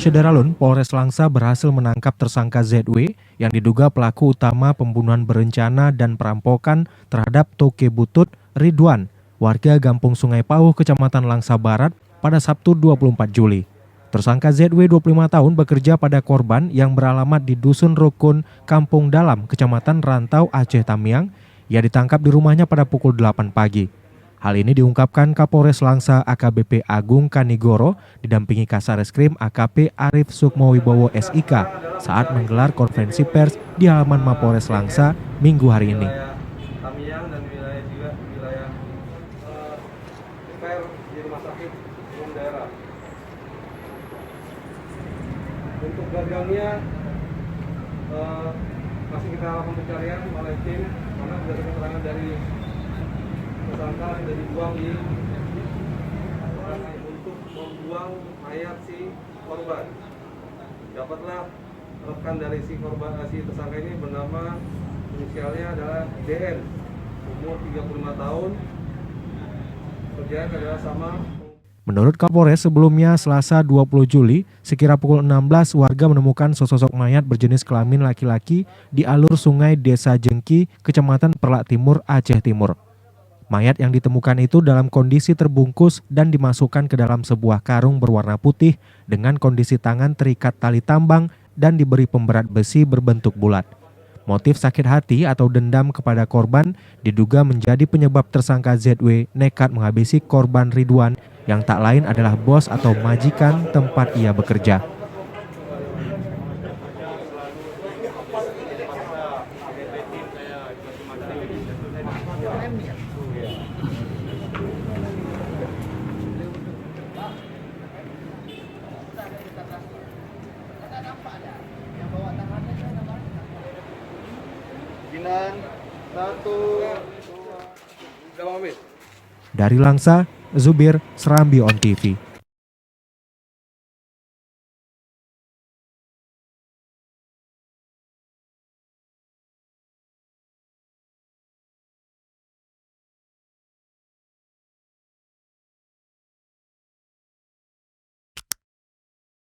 Syederalun, Polres Langsa berhasil menangkap tersangka ZW yang diduga pelaku utama pembunuhan berencana dan perampokan terhadap Toke Butut Ridwan, warga Gampung Sungai Pauh, Kecamatan Langsa Barat pada Sabtu 24 Juli. Tersangka ZW 25 tahun bekerja pada korban yang beralamat di Dusun Rukun, Kampung Dalam, Kecamatan Rantau, Aceh Tamiang. Ia ditangkap di rumahnya pada pukul 8 pagi. Hal ini diungkapkan Kapolres Langsa AKBP Agung Kanigoro didampingi Kasareskrim AKP Arif Sukmowibowo SIK saat menggelar konferensi pers di halaman Mapolres Langsa Minggu hari ini. Tamiang dan wilayah juga wilayah fair di rumah sakit umum daerah. Untuk gagangnya masih kita lakukan pencarian oleh tim karena sudah ada keterangan dari tersangka sudah dibuang di untuk membuang mayat si korban. Dapatlah rekan dari si tersangka ini bernama inisialnya adalah DN, umur 35 tahun, kerjaan adalah sama. Menurut Kapolres, sebelumnya Selasa 20 Juli, sekira pukul 16 warga menemukan sesosok mayat berjenis kelamin laki-laki di alur sungai Desa Jengki, Kecamatan Perlak Timur, Aceh Timur. Mayat yang ditemukan itu dalam kondisi terbungkus dan dimasukkan ke dalam sebuah karung berwarna putih dengan kondisi tangan terikat tali tambang dan diberi pemberat besi berbentuk bulat. Motif sakit hati atau dendam kepada korban diduga menjadi penyebab tersangka ZW nekat menghabisi korban Ridwan yang tak lain adalah bos atau majikan tempat ia bekerja. Dari Langsa, Zubir, Serambi On TV.